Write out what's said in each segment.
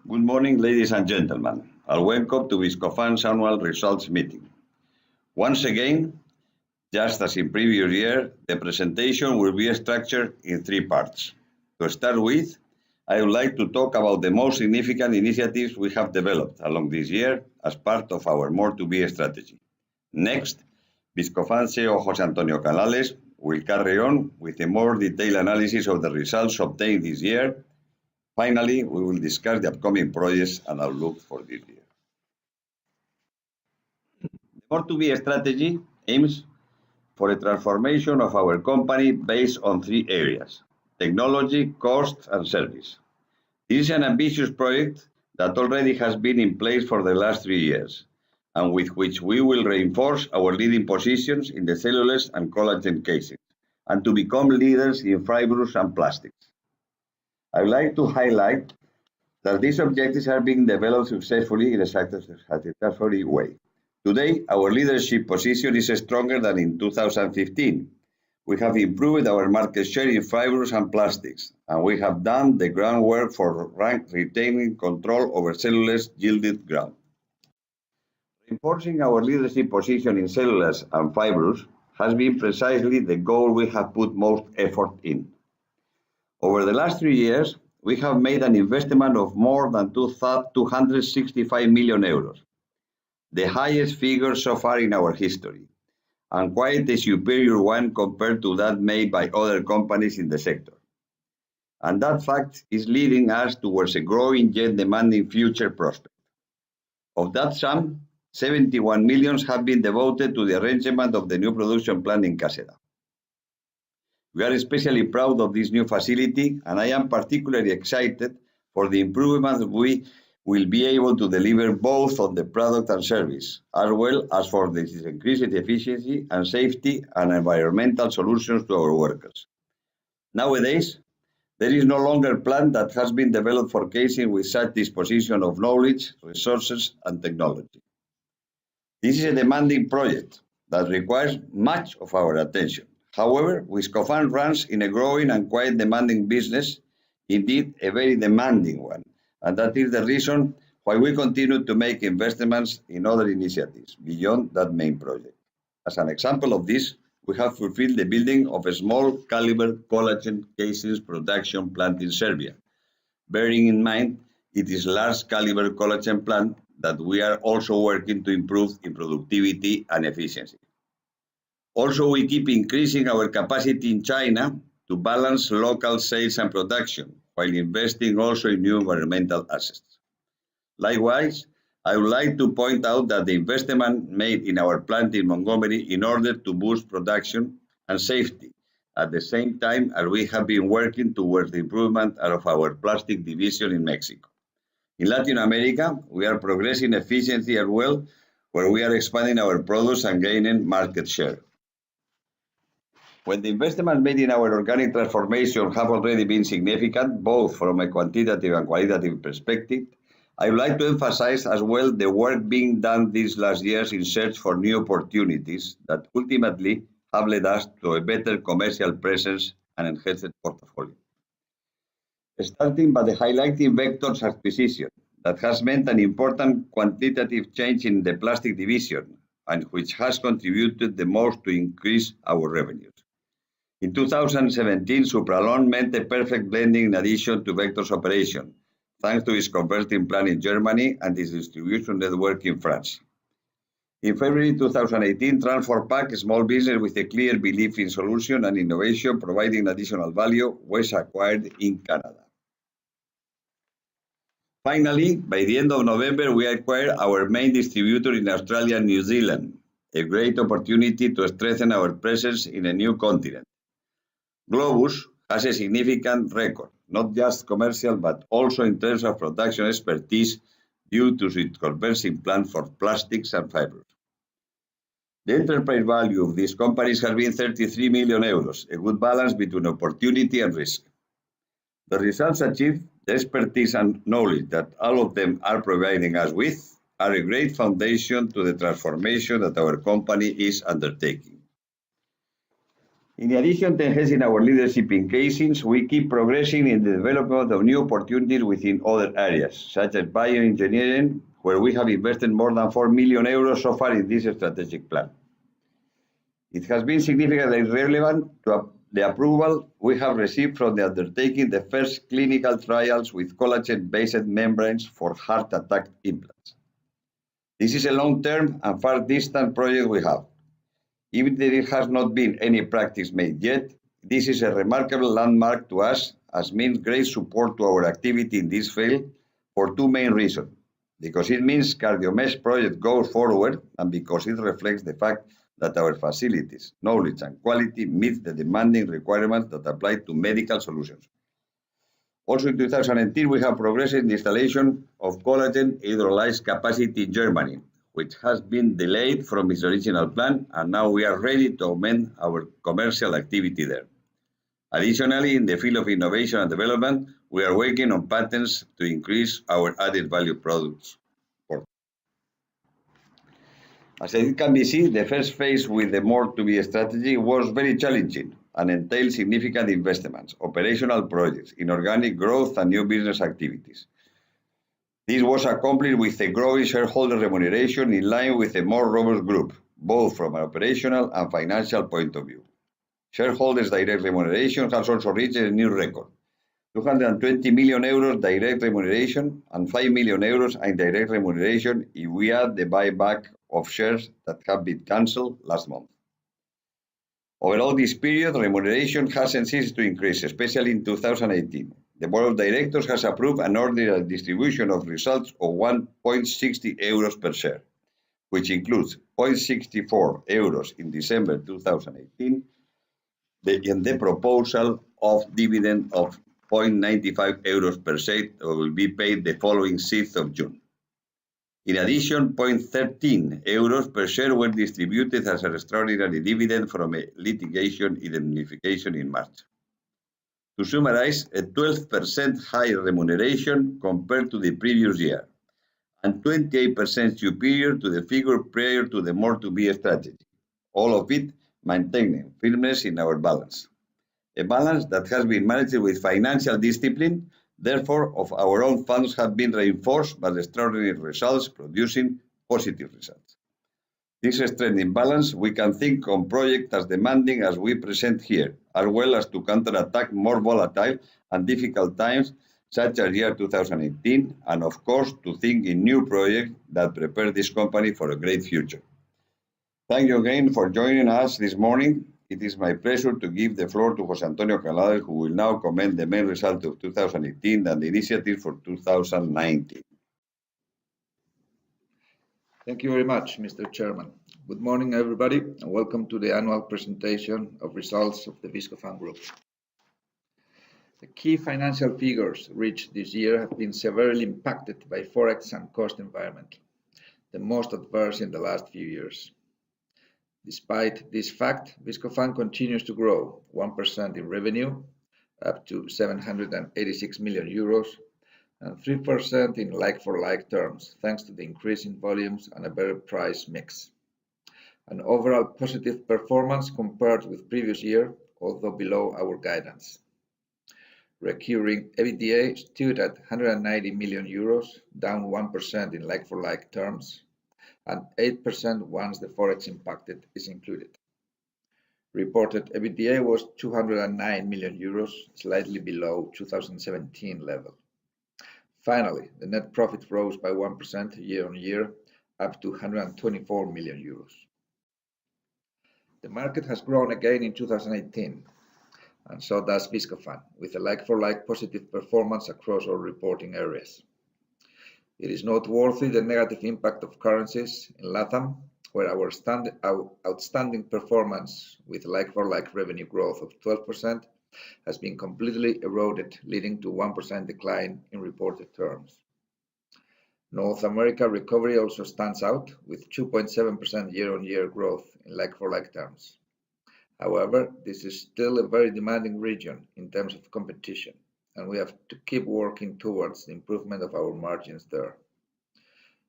Good morning, ladies and gentlemen, and welcome to Viscofan's annual results meeting. Once again, just as in previous year, the presentation will be structured in three parts. To start with, I would like to talk about the most significant initiatives we have developed along this year as part of our More to Be strategy. Next, Viscofan CEO José Antonio Canales will carry on with a more detailed analysis of the results obtained this year. Finally, we will discuss the upcoming projects and outlook for this year. The More to Be strategy aims for a transformation of our company based on three areas: technology, cost, and service. This is an ambitious project that already has been in place for the last 3 years, and with which we will reinforce our leading positions in the cellulose and collagen casings, and to become leaders in fibrous and plastics. I would like to highlight that these objectives are being developed successfully in a satisfactory way. Today, our leadership position is stronger than in 2015. We have improved our market share in fibrous and plastics, and we have done the groundwork for retaining control over cellulose yielded ground. Reinforcing our leadership position in cellulose and fibrous has been precisely the goal we have put most effort in. Over the last 3 years, we have made an investment of more than 265 million euros, the highest figure so far in our history, and quite a superior one compared to that made by other companies in the sector. And that fact is leading us towards a growing yet demanding future prospect. Of that sum, 71 million have been devoted to the arrangement of the new production plant in Caseda. We are especially proud of this new facility, and I am particularly excited for the improvements we will be able to deliver both on the product and service, as well as for the increased efficiency and safety and environmental solutions to our workers. Nowadays, there is no longer a plant that has been developed for casing with such disposition of knowledge, resources, and technology. This is a demanding project that requires much of our attention. However, Viscofan runs in a growing and quite demanding business, indeed a very demanding one, and that is the reason why we continue to make investments in other initiatives beyond that main project. As an example of this, we have fulfilled the building of a small caliber collagen casings production plant in Serbia, bearing in mind it is large caliber collagen plant that we are also working to improve in productivity and efficiency. Also, we keep increasing our capacity in China to balance local sales and production, while investing also in new environmental assets. Likewise, I would like to point out that the investment made in our plant in Montgomery in order to boost production and safety, at the same time as we have been working towards the improvement of our plastic division in Mexico. In Latin America, we are progressing efficiently as well, where we are expanding our products and gaining market share. When the investments made in our organic transformation have already been significant, both from a quantitative and qualitative perspective, I would like to emphasize as well the work being done these last years in search for new opportunities that ultimately have led us to a better commercial presence and enhanced portfolio. Starting by the highlighting Vector's acquisition, that has meant an important quantitative change in the plastic division, and which has contributed the most to increase our revenues. In 2017, Supralon meant a perfect blending in addition to Vector's operation, thanks to its converting plant in Germany and its distribution network in France. In February 2018, Transforpac, a small business with a clear belief in solution and innovation providing additional value, was acquired in Canada. Finally, by the end of November, we acquired our main distributor in Australia and New Zealand, a great opportunity to strengthen our presence in a new continent. Globus has a significant record, not just commercial but also in terms of production expertise due to its converting plant for plastics and fibers. The enterprise value of these companies has been 33 million euros, a good balance between opportunity and risk. The results achieved, the expertise and knowledge that all of them are providing us with, are a great foundation to the transformation that our company is undertaking. In addition to enhancing our leadership in casings, we keep progressing in the development of new opportunities within other areas, such as bioengineering, where we have invested more than 4 million euros so far in this strategic plan. It has been significantly relevant to the approval we have received from the undertaking the first clinical trials with collagen-based membranes for heart attack implants. This is a long-term and far distant project we have. Even if there has not been any practice made yet, this is a remarkable landmark to us as means great support to our activity in this field for two main reasons. Because it means CardioMesh project goes forward and because it reflects the fact that our facilities, knowledge and quality meet the demanding requirements that apply to medical solutions. Also in 2018, we have progressed in the installation of collagen hydrolyzed capacity in Germany, which has been delayed from its original plan, and now we are ready to augment our commercial activity there. Additionally, in the field of innovation and development, we are working on patents to increase our added value products. As it can be seen, the first phase with the more to be strategy was very challenging and entailed significant investments, operational projects, inorganic growth, and new business activities. This was accomplished with a growing shareholder remuneration in line with a more robust group, both from an operational and financial point of view. Shareholders' direct remuneration has also reached a new record, 220 million euros direct remuneration and 5 million euros indirect remuneration if we add the buyback of shares that have been cancelled last month. Overall, this period, remuneration hasn't ceased to increase, especially in 2018. The Board of Directors has approved an ordinary distribution of results of 1.60 euros per share, which includes 0.64 euros in December 2018 and the proposal of dividend of 0.95 euros per share will be paid the following 6th of June. In addition, 0.13 euros per share were distributed as an extraordinary dividend from a litigation indemnification in March. To summarize, a 12% higher remuneration compared to the previous year, and 28% superior to the figure prior to the more to be strategy, all of it maintaining firmness in our balance. A balance that has been managed with financial discipline, therefore, of our own funds have been reinforced by the extraordinary results producing positive results. This strength in balance, we can think on projects as demanding as we present here, as well as to counterattack more volatile and difficult times such as year 2018, and of course to think in new projects that prepare this company for a great future. Thank you again for joining us this morning. It is my pleasure to give the floor to José Antonio Calades, who will now comment the main results of 2018 and the initiatives for 2019. Thank you very much, Mr. Chairman. Good morning, everybody, and welcome to the annual presentation of results of the Viscofan Group. The key financial figures reached this year have been severely impacted by forex and cost environment, the most adverse in the last few years. Despite this fact, Viscofan continues to grow 1% in revenue, up to 786 million euros, and 3% in like-for-like terms, thanks to the increase in volumes and a better price mix. An overall positive performance compared with previous year, although below our guidance. Recurring EBITDA stood at 190 million euros, down 1% in like-for-like terms, and 8% once the forex impacted is included. Reported EBITDA was 209 million euros, slightly below 2017 level. Finally, the net profit rose by 1% year-on-year, up to 124 million euros. The market has grown again in 2018, and so does Viscofan, with a like-for-like positive performance across all reporting areas. It is noteworthy the negative impact of currencies in LATAM, where our outstanding performance with like-for-like revenue growth of 12% has been completely eroded, leading to 1% decline in reported terms. North America recovery also stands out, with 2.7% year-on-year growth in like-for-like terms. However, this is still a very demanding region in terms of competition, and we have to keep working towards the improvement of our margins there.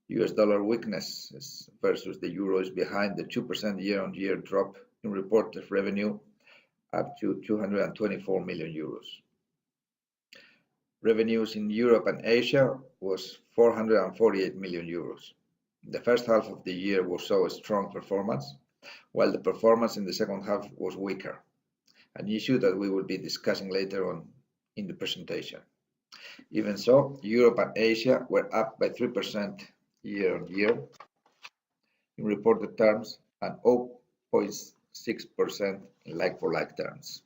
US dollar weakness versus the euro is behind the 2% year-on-year drop in reported revenue, up to 224 million euros. Revenues in Europe and Asia was 448 million euros. The first half of the year saw a strong performance, while the performance in the second half was weaker, an issue that we will be discussing later on in the presentation. Even so, Europe and Asia were up by 3% year-on-year in reported terms and 0.6% in like-for-like terms.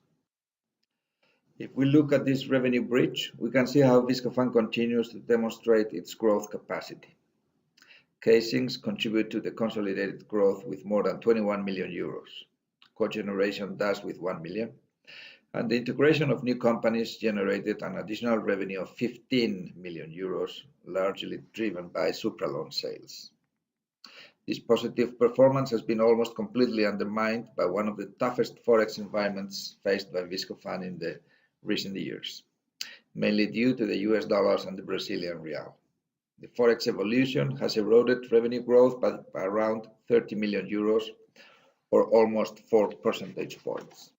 If we look at this revenue bridge, we can see how Viscofan continues to demonstrate its growth capacity. Casings contribute to the consolidated growth with more than 21 million euros. Cogeneration does with 1 million, and the integration of new companies generated an additional revenue of 15 million euros, largely driven by Supralon sales. This positive performance has been almost completely undermined by one of the toughest forex environments faced by Viscofan in the recent years, mainly due to the US dollars and the Brazilian real. The forex evolution has eroded revenue growth by around 30 million euros, or almost 4 percentage points.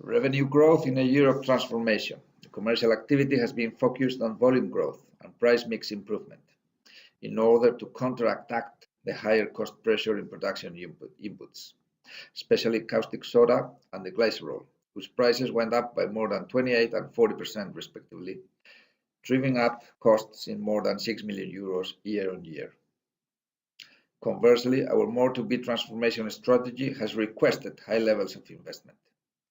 Revenue growth in a year of transformation. The commercial activity has been focused on volume growth and price mix improvement in order to counteract the higher cost pressure in production inputs, especially caustic soda and the glycerol, whose prices went up by more than 28 and 40% respectively, driving up costs in more than 6 million euros year-on-year. Conversely, our More to Be transformation strategy has requested high levels of investment,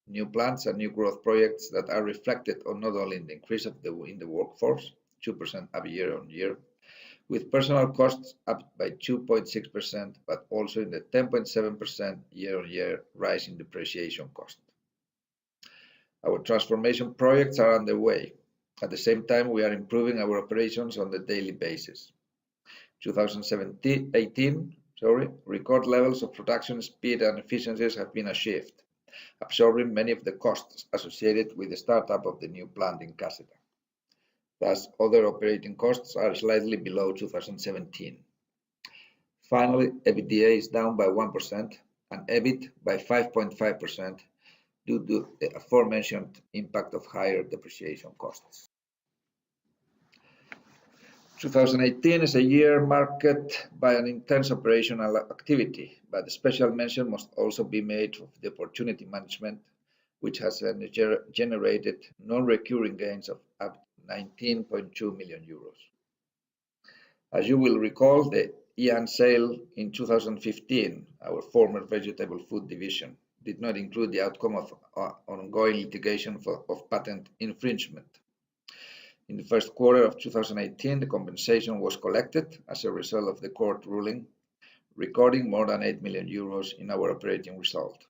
new plants and new growth projects that are reflected on not only in the increase in the workforce, 2% up year-on-year, with personnel costs up by 2.6%, but also in the 10.7% year-on-year rise in depreciation cost. Our transformation projects are underway. At the same time, we are improving our operations on a daily basis. 2018, record levels of production speed and efficiencies have been achieved, absorbing many of the costs associated with the startup of the new plant in Caseta. Thus, other operating costs are slightly below 2017. Finally, EBITDA is down by 1% and EBIT by 5.5% due to the aforementioned impact of higher depreciation costs. 2018 is a year marked by an intense operational activity, but a special mention must also be made of the opportunity management, which has generated non-recurring gains of up to 19.2 million euros. As you will recall, the Ian sale in 2015, our former vegetable food division, did not include the outcome of ongoing litigation of patent infringement. In the first quarter of 2018, the compensation was collected as a result of the court ruling, recording more than 8 million euros in our operating result.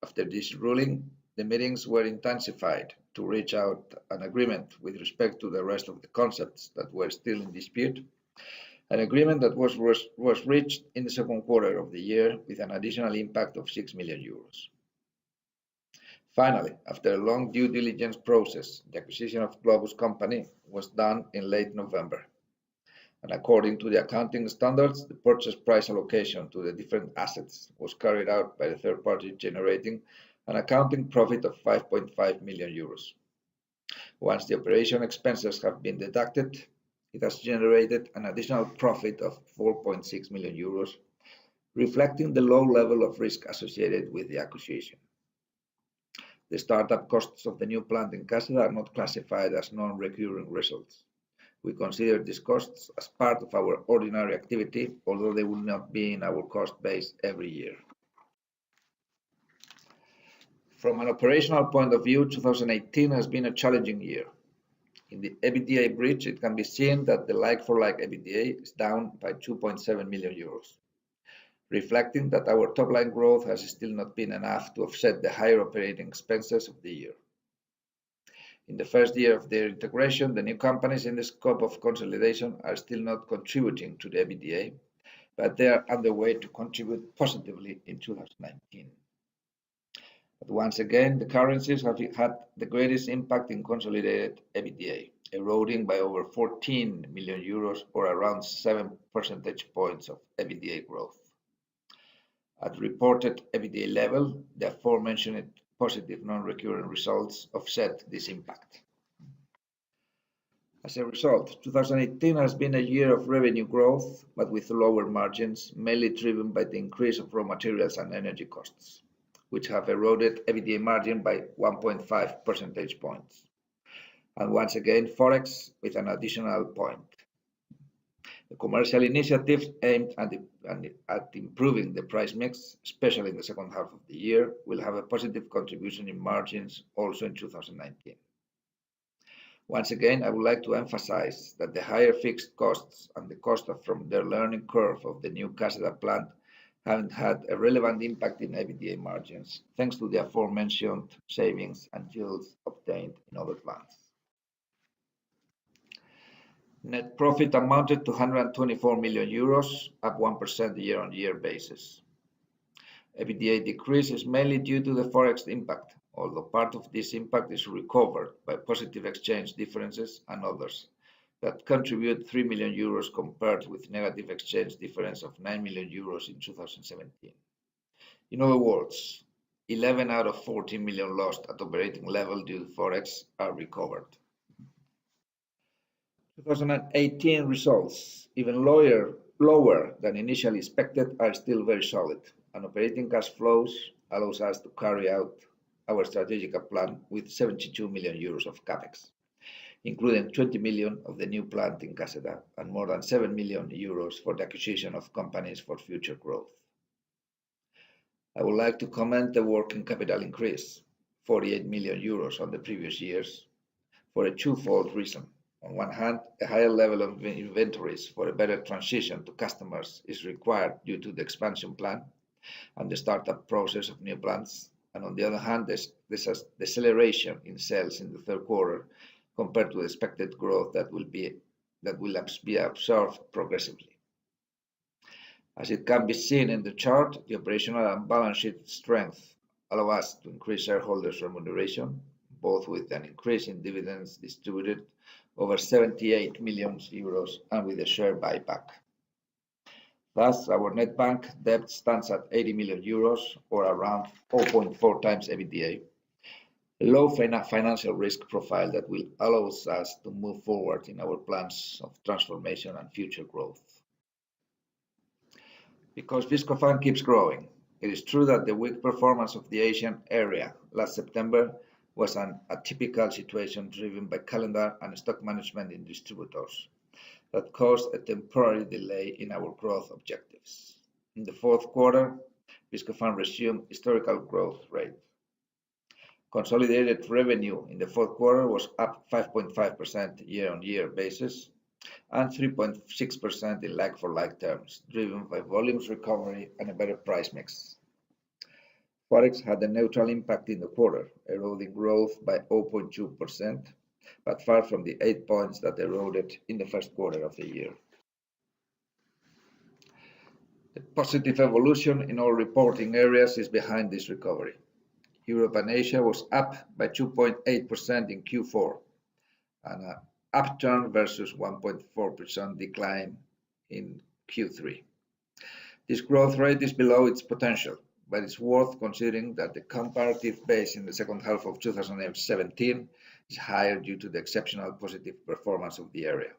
After this ruling, the meetings were intensified to reach out an agreement with respect to the rest of the concepts that were still in dispute, an agreement that was reached in the second quarter of the year with an additional impact of 6 million euros. Finally, after a long due diligence process, the acquisition of Globus company was done in late November. And according to the accounting standards, the purchase price allocation to the different assets was carried out by the third party, generating an accounting profit of 5.5 million euros. Once the operation expenses have been deducted, it has generated an additional profit of 4.6 million euros, reflecting the low level of risk associated with the acquisition. The startup costs of the new plant in Caseta are not classified as non-recurring results. We consider these costs as part of our ordinary activity, although they will not be in our cost base every year. From an operational point of view, 2018 has been a challenging year. In the EBITDA bridge, it can be seen that the like-for-like EBITDA is down by 2.7 million euros, reflecting that our top-line growth has still not been enough to offset the higher operating expenses of the year. In the first year of their integration, the new companies in the scope of consolidation are still not contributing to the EBITDA, but they are underway to contribute positively in 2019. But once again, the currencies have had the greatest impact in consolidated EBITDA, eroding by over 14 million euros or around 7 percentage points of EBITDA growth. At reported EBITDA level, the aforementioned positive non-recurring results offset this impact. As a result, 2018 has been a year of revenue growth, but with lower margins, mainly driven by the increase of raw materials and energy costs, which have eroded EBITDA margin by 1.5 percentage points. And once again, Forex with an additional point. The commercial initiatives aimed at improving the price mix, especially in the second half of the year, will have a positive contribution in margins also in 2019. Once again, I would like to emphasize that the higher fixed costs and the cost from the learning curve of the new Caseta plant haven't had a relevant impact in EBITDA margins, thanks to the aforementioned savings and yields obtained in other plants. Net profit amounted to 124 million euros, up 1% year-on-year basis. EBITDA decrease is mainly due to the Forex impact, although part of this impact is recovered by positive exchange differences and others that contribute 3 million euros compared with negative exchange difference of 9 million euros in 2017. In other words, 11 out of 14 million lost at operating level due to Forex are recovered. 2018 results, even lower than initially expected, are still very solid, and operating cash flows allows us to carry out our strategic plan with 72 million euros of capex, including 20 million of the new plant in Caseta and more than 7 million euros for the acquisition of companies for future growth. I would like to comment the working capital increase, 48 million euros on the previous years, for a twofold reason. On one hand, a higher level of inventories for a better transition to customers is required due to the expansion plan and the startup process of new plants, and on the other hand, there's a deceleration in sales in the third quarter compared to the expected growth that will be absorbed progressively. As it can be seen in the chart, the operational and balance sheet strength allow us to increase shareholders' remuneration, both with an increase in dividends distributed over 78 million euros and with a share buyback. Thus, our net bank debt stands at 80 million euros, or around 4.4 times EBITDA, a low financial risk profile that will allow us to move forward in our plans of transformation and future growth. Because Viscofan keeps growing, it is true that the weak performance of the Asian area last September was an atypical situation driven by calendar and stock management in distributors that caused a temporary delay in our growth objectives. In the fourth quarter, Viscofan resumed historical growth rate. Consolidated revenue in the fourth quarter was up 5.5% year-on-year basis and 3.6% in like-for-like terms, driven by volumes recovery and a better price mix. Forex had a neutral impact in the quarter, eroding growth by 0.2%, but far from the 8 points that eroded in the first quarter of the year. The positive evolution in all reporting areas is behind this recovery. Europe and Asia was up by 2.8% in Q4, and an upturn versus 1.4% decline in Q3. This growth rate is below its potential, but it's worth considering that the comparative base in the second half of 2017 is higher due to the exceptional positive performance of the area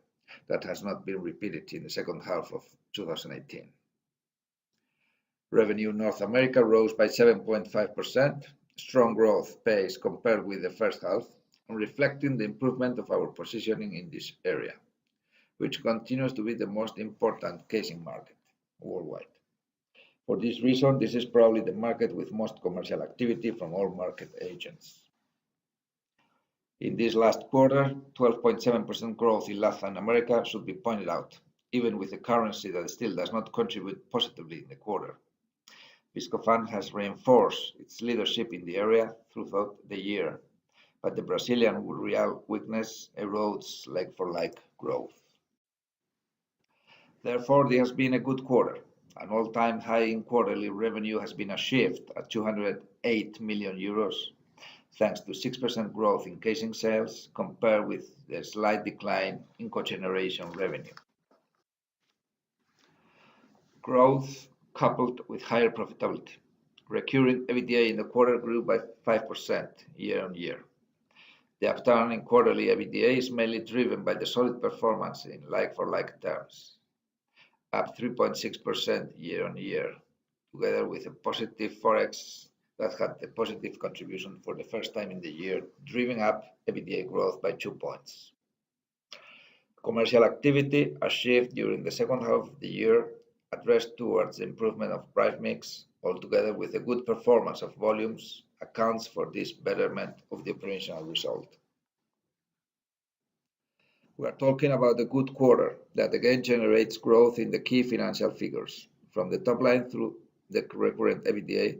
that has not been repeated in the second half of 2018. Revenue in North America rose by 7.5%, strong growth pace compared with the first half, and reflecting the improvement of our positioning in this area, which continues to be the most important casing market worldwide. For this reason, this is probably the market with most commercial activity from all market agents. In this last quarter, 12.7% growth in Latin America should be pointed out, even with a currency that still does not contribute positively in the quarter. Viscofan has reinforced its leadership in the area throughout the year, but the Brazilian real weakness erodes like-for-like growth. Therefore, there has been a good quarter. An all-time high in quarterly revenue has been achieved at 208 million euros, thanks to 6% growth in casing sales compared with a slight decline in cogeneration revenue. Growth coupled with higher profitability. Recurring EBITDA in the quarter grew by 5% year-on-year. The upturn in quarterly EBITDA is mainly driven by the solid performance in like-for-like terms, up 3.6% year-on-year, together with a positive forex that had a positive contribution for the first time in the year, driving up EBITDA growth by 2 points. Commercial activity achieved during the second half of the year addressed towards the improvement of price mix, altogether with a good performance of volumes, accounts for this betterment of the operational result. We are talking about a good quarter that again generates growth in the key financial figures, from the top line through the recurrent EBITDA,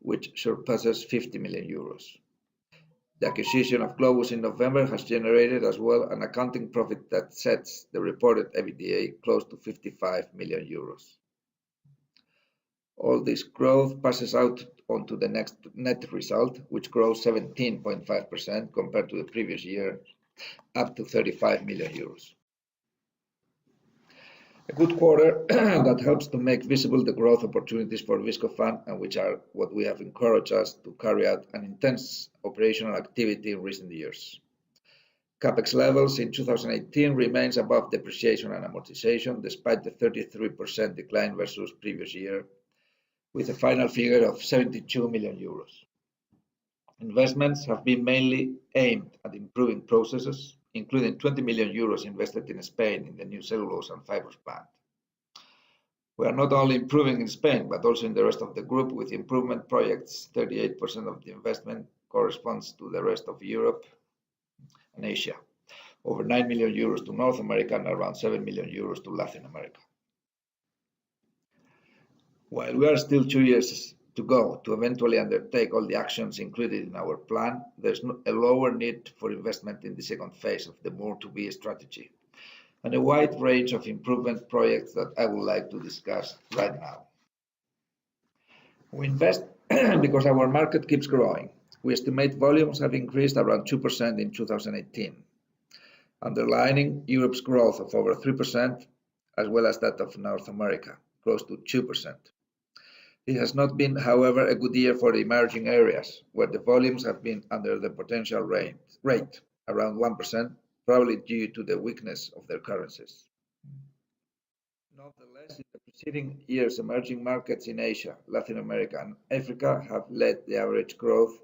which surpasses 50 million euros. The acquisition of Globus in November has generated as well an accounting profit that sets the reported EBITDA close to 55 million euros. All this growth passes out onto the next net result, which grows 17.5% compared to the previous year, up to 35 million euros. A good quarter that helps to make visible the growth opportunities for Viscofan, and which are what we have encouraged us to carry out an intense operational activity in recent years. Capex levels in 2018 remains above depreciation and amortization, despite the 33% decline versus previous year, with a final figure of 72 million euros. Investments have been mainly aimed at improving processes, including 20 million euros invested in Spain in the new cellulose and fibers plant. We are not only improving in Spain, but also in the rest of the group with improvement projects. 38% of the investment corresponds to the rest of Europe and Asia, over 9 million euros to North America and around 7 million euros to Latin America. While we are still 2 years to go to eventually undertake all the actions included in our plan, there's a lower need for investment in the second phase of the More to Be strategy, and a wide range of improvement projects that I would like to discuss right now. We invest because our market keeps growing. We estimate volumes have increased around 2% in 2018, underlining Europe's growth of over 3%, as well as that of North America, close to 2%. It has not been, however, a good year for the emerging areas, where the volumes have been under the potential rate, around 1%, probably due to the weakness of their currencies. Nonetheless, in the preceding years, emerging markets in Asia, Latin America, and Africa have led the average growth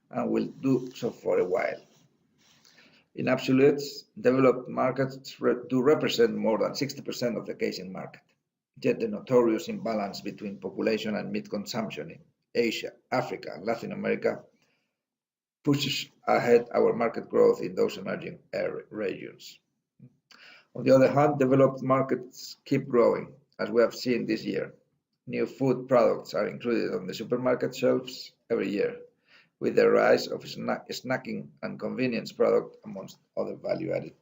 and will do so for a while. In absolutes, developed markets do represent more than 60% of the casing market. Yet the notorious imbalance between population and meat consumption in Asia, Africa, and Latin America pushes ahead our market growth in those emerging regions. On the other hand, developed markets keep growing, as we have seen this year. New food products are included on the supermarket shelves every year, with the rise of snacking and convenience product amongst other value-added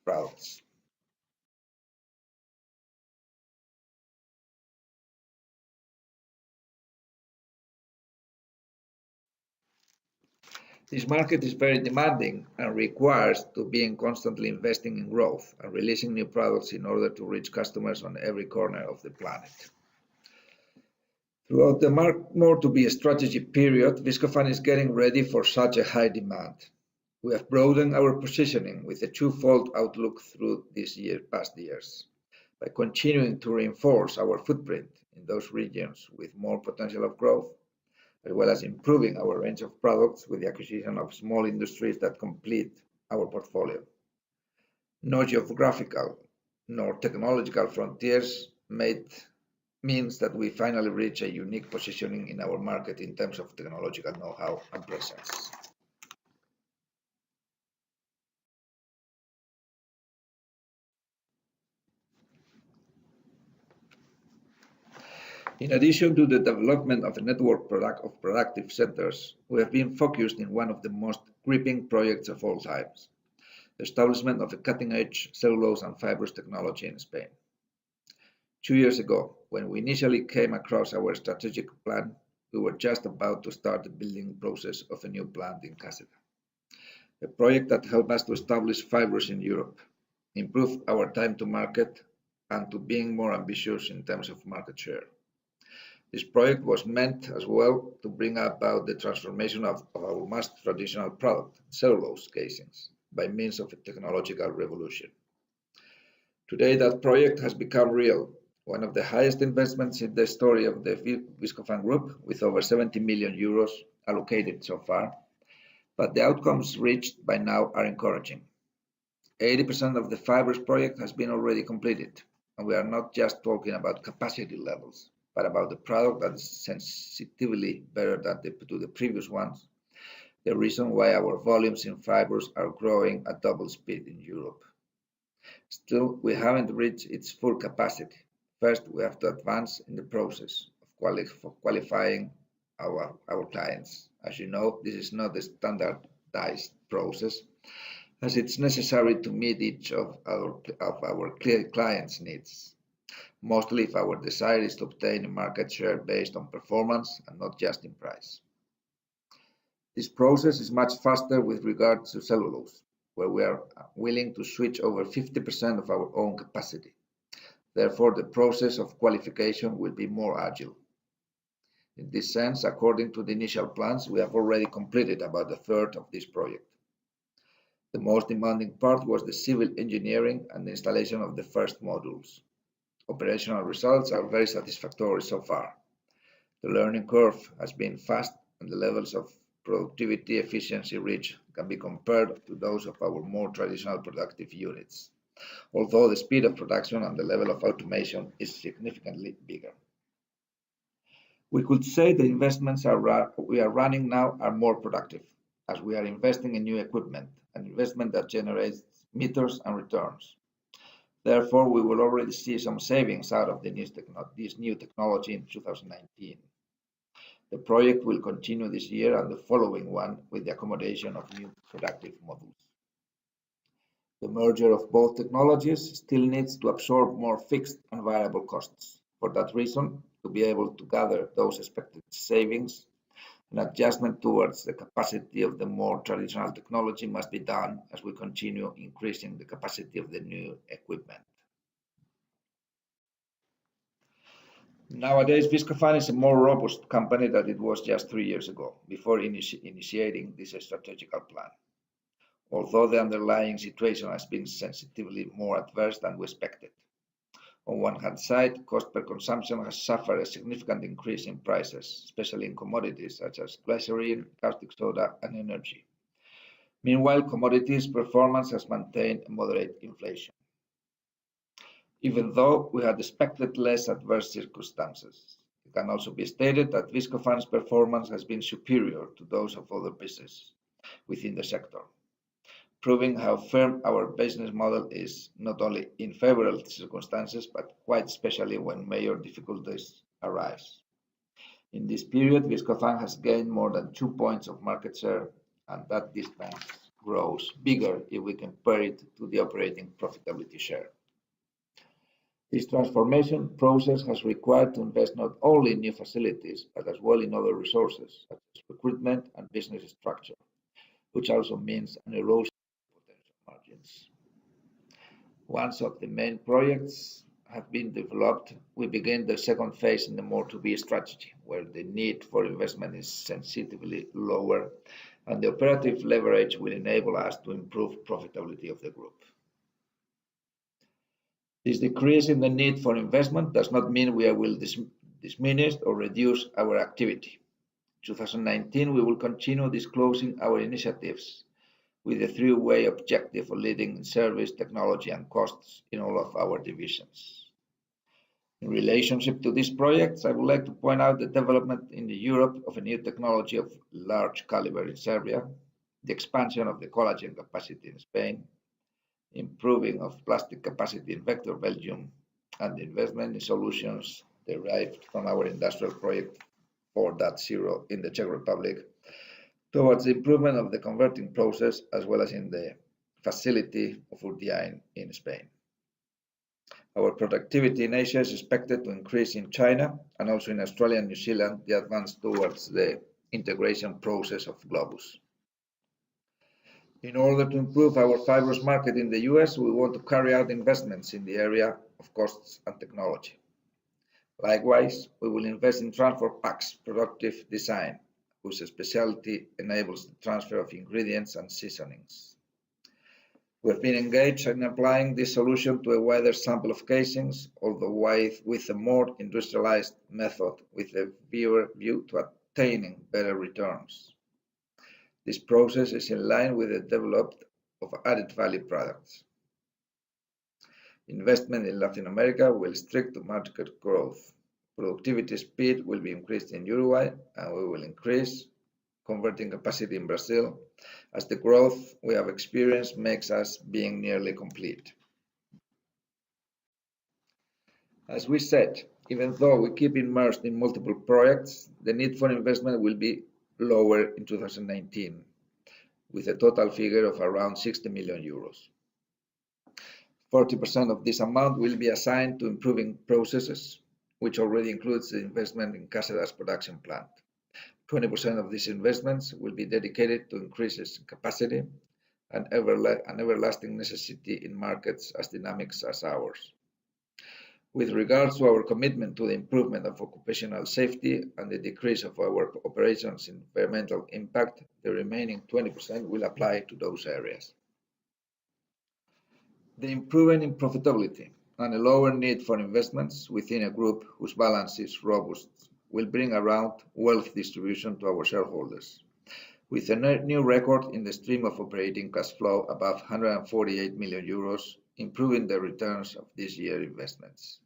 products. This market is very demanding and requires to be constantly investing in growth and releasing new products in order to reach customers on every corner of the planet. Throughout the More to Be strategy period, Viscofan is getting ready for such a high demand. We have broadened our positioning with a twofold outlook through these past years, by continuing to reinforce our footprint in those regions with more potential of growth, as well as improving our range of products with the acquisition of small industries that complete our portfolio. No geographical nor technological frontiers means that we finally reach a unique positioning in our market in terms of technological know-how and presence. In addition to the development of a network of productive centers, we have been focused in one of the most gripping projects of all times, the establishment of a cutting-edge cellulose and fibers technology in Spain. 2 years ago, when we initially came across our strategic plan, we were just about to start the building process of a new plant in Caseta, a project that helped us to establish fibers in Europe, improve our time to market, and to being more ambitious in terms of market share. This project was meant as well to bring about the transformation of our most traditional product, cellulose casings, by means of a technological revolution. Today, that project has become real, one of the highest investments in the story of the Viscofan Group, with over 70 million euros allocated so far, but the outcomes reached by now are encouraging. 80% of the fibers project has been already completed, and we are not just talking about capacity levels, but about the product that is sensitively better than to the previous ones, the reason why our volumes in fibers are growing at double speed in Europe. Still, we haven't reached its full capacity. First, we have to advance in the process of qualifying our clients. As you know, this is not a standardized process, as it's necessary to meet each of our clients' needs, mostly if our desire is to obtain a market share based on performance and not just in price. This process is much faster with regards to cellulose, where we are willing to switch over 50% of our own capacity. Therefore, the process of qualification will be more agile. In this sense, according to the initial plans, we have already completed about a third of this project. The most demanding part was the civil engineering and the installation of the first modules. Operational results are very satisfactory so far. The learning curve has been fast, and the levels of productivity efficiency reached can be compared to those of our more traditional productive units, although the speed of production and the level of automation is significantly bigger. We could say the investments we are running now are more productive, as we are investing in new equipment, an investment that generates meters and returns. Therefore, we will already see some savings out of this new technology in 2019. The project will continue this year and the following one with the accommodation of new productive models. The merger of both technologies still needs to absorb more fixed and variable costs. For that reason, to be able to gather those expected savings, an adjustment towards the capacity of the more traditional technology must be done as we continue increasing the capacity of the new equipment. Nowadays, Viscofan is a more robust company than it was just 3 years ago, before initiating this strategical plan. Although the underlying situation has been sensitively more adverse than we expected. On one hand side, cost per consumption has suffered a significant increase in prices, especially in commodities such as glycerin, caustic soda, and energy. Meanwhile, commodities performance has maintained a moderate inflation. Even though we had expected less adverse circumstances, it can also be stated that Viscofan's performance has been superior to those of other businesses within the sector, proving how firm our business model is, not only in favorable circumstances, but quite especially when major difficulties arise. In this period, Viscofan has gained more than 2 points of market share, and that distance grows bigger if we compare it to the operating profitability share. This transformation process has required to invest not only in new facilities, but as well in other resources, such as recruitment and business structure, which also means an erosion of potential margins. Once of the main projects have been developed, we begin the second phase in the more to be strategy, where the need for investment is sensitively lower, and the operative leverage will enable us to improve profitability of the group. This decrease in the need for investment does not mean we will diminish or reduce our activity. In 2019, we will continue disclosing our initiatives with a three-way objective of leading in service, technology, and costs in all of our divisions. In relationship to these projects, I would like to point out the development in Europe of a new technology of large caliber in Serbia, the expansion of the collagen capacity in Spain, improving of plastic capacity in Vector Belgium, and the investment in solutions derived from our industrial project 4.0 in the Czech Republic, towards the improvement of the converting process as well as in the facility of Urdiain in Spain. Our productivity in Asia is expected to increase in China and also in Australia and New Zealand, the advance towards the integration process of Globus. In order to improve our fibers market in the US, we want to carry out investments in the area of costs and technology. Likewise, we will invest in transfer packs productive design, whose specialty enables the transfer of ingredients and seasonings. We have been engaged in applying this solution to a wider sample of casings, although with a more industrialized method with a view to attaining better returns. This process is in line with the development of added value products. Investment in Latin America will stick to market growth. Productivity speed will be increased in Uruguay, and we will increase converting capacity in Brazil, as the growth we have experienced makes us being nearly complete. As we said, even though we keep immersed in multiple projects, the need for investment will be lower in 2019, with a total figure of around 60 million euros. 40% of this amount will be assigned to improving processes, which already includes the investment in Cáceres production plant. 20% of these investments will be dedicated to increases in capacity and an everlasting necessity in markets as dynamic as ours. With regards to our commitment to the improvement of occupational safety and the decrease of our operations' environmental impact, the remaining 20% will apply to those areas. The improvement in profitability and a lower need for investments within a group whose balance is robust will bring around wealth distribution to our shareholders, with a new record in the stream of operating cash flow above 148 million euros, improving the returns of this year's investments.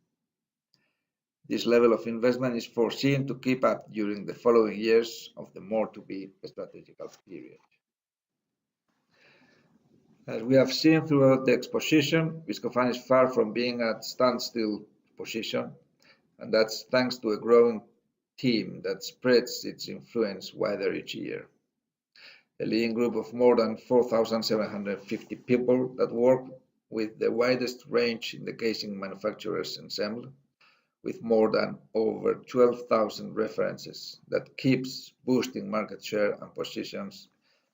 This level of investment is foreseen to keep up during the following years of the more to be strategical period. As we have seen throughout the exposition, Viscofan is far from being at standstill position, and that's thanks to a growing team that spreads its influence wider each year. A leading group of more than 4,750 people that work with the widest range in the casing manufacturers ensemble, with more than over 12,000 references that keeps boosting market share and positions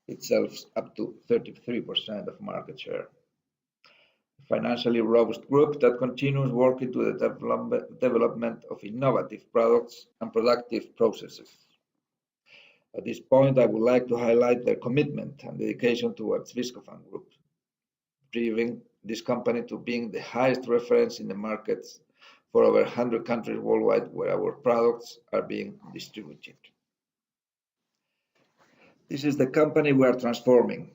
itself up to 33% of market share. Financially robust group that continues working to the development of innovative products and productive processes. At this point, I would like to highlight their commitment and dedication towards Viscofan Group, driving this company to being the highest reference in the markets for over 100 countries worldwide where our products are being distributed. This is the company we are transforming,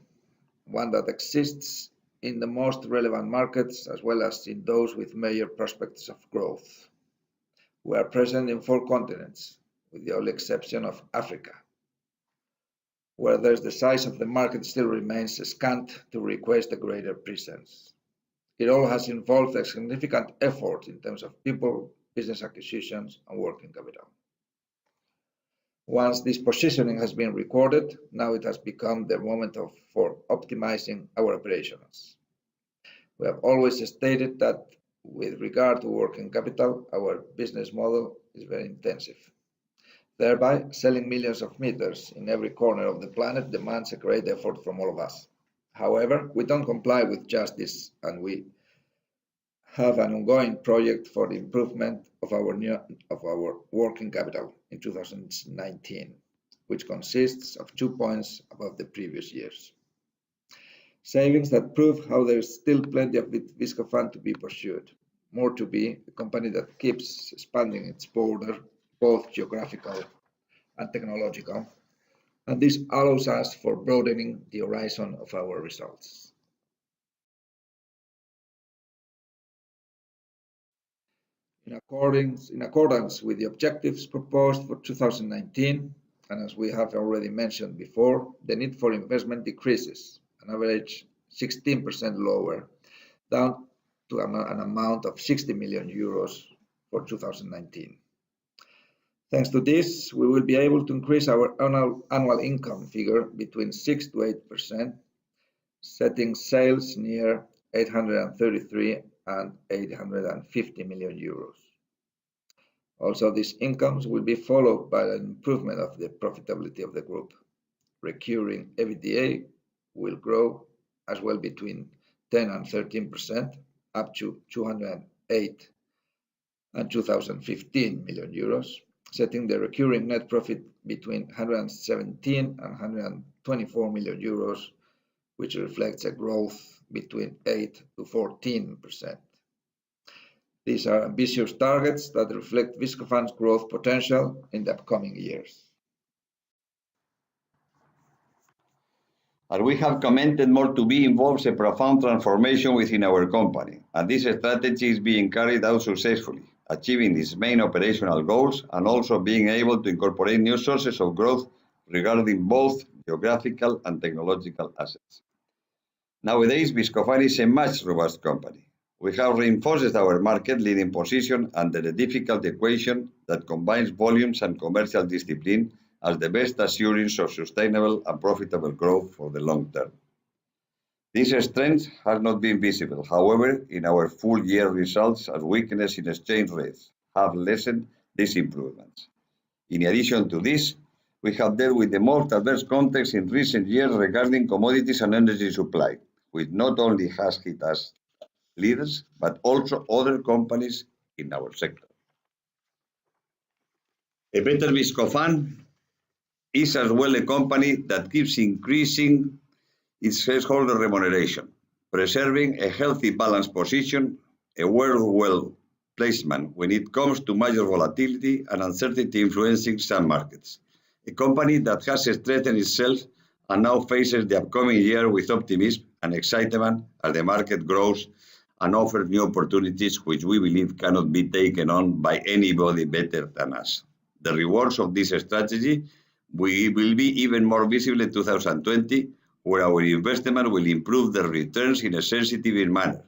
one that exists in the most relevant markets as well as in those with major prospects of growth. We are present in 4 continents, with the only exception of Africa, where the size of the market still remains scant to request a greater presence. It all has involved a significant effort in terms of people, business acquisitions, and working capital. Once this positioning has been recorded, now it has become the moment for optimizing our operations. We have always stated that with regard to working capital, our business model is very intensive. Thereby, selling millions of meters in every corner of the planet demands a great effort from all of us. However, we don't comply with just this, and we have an ongoing project for the improvement of our working capital in 2019, which consists of 2 points above the previous years. Savings that prove how there is still plenty of Viscofan to be pursued, more to be a company that keeps expanding its border, both geographical and technological, and this allows us for broadening the horizon of our results. In accordance with the objectives proposed for 2019, and as we have already mentioned before, the need for investment decreases, an average 16% lower, down to an amount of 60 million euros for 2019. Thanks to this, we will be able to increase our annual income figure between 6 to 8%, setting sales near 833 and 850 million euros. Also, these incomes will be followed by an improvement of the profitability of the group. Recurring EBITDA will grow as well between 10 and 13%, up to 208 and 2015 million euros, setting the recurring net profit between 117 and 124 million euros, which reflects a growth between 8 to 14%. These are ambitious targets that reflect Viscofan's growth potential in the upcoming years. As we have commented, more to be involves a profound transformation within our company, and this strategy is being carried out successfully, achieving its main operational goals and also being able to incorporate new sources of growth regarding both geographical and technological assets. Nowadays, Viscofan is a much robust company. We have reinforced our market-leading position under a difficult equation that combines volumes and commercial discipline as the best assurance of sustainable and profitable growth for the long term. This strength has not been visible, however, in our full-year results, as weakness in exchange rates have lessened these improvements. In addition to this, we have dealt with the most adverse context in recent years regarding commodities and energy supply, which not only has hit us leaders, but also other companies in our sector. A better Viscofan is as well a company that keeps increasing its shareholder remuneration, preserving a healthy balanced position, a worthwhile placement when it comes to major volatility and uncertainty influencing some markets. A company that has strengthened itself and now faces the upcoming year with optimism and excitement as the market grows and offers new opportunities which we believe cannot be taken on by anybody better than us. The rewards of this strategy will be even more visible in 2020, where our investment will improve the returns in a sensitive manner.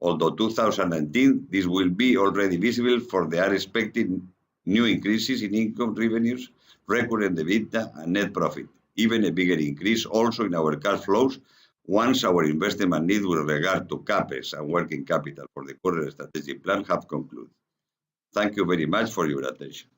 Although 2019, this will be already visible, for they are expecting new increases in income revenues, recurrent EBITDA and net profit, even a bigger increase also in our cash flows once our investment needs with regard to CapEx and working capital for the current strategic plan have concluded. Thank you very much for your attention.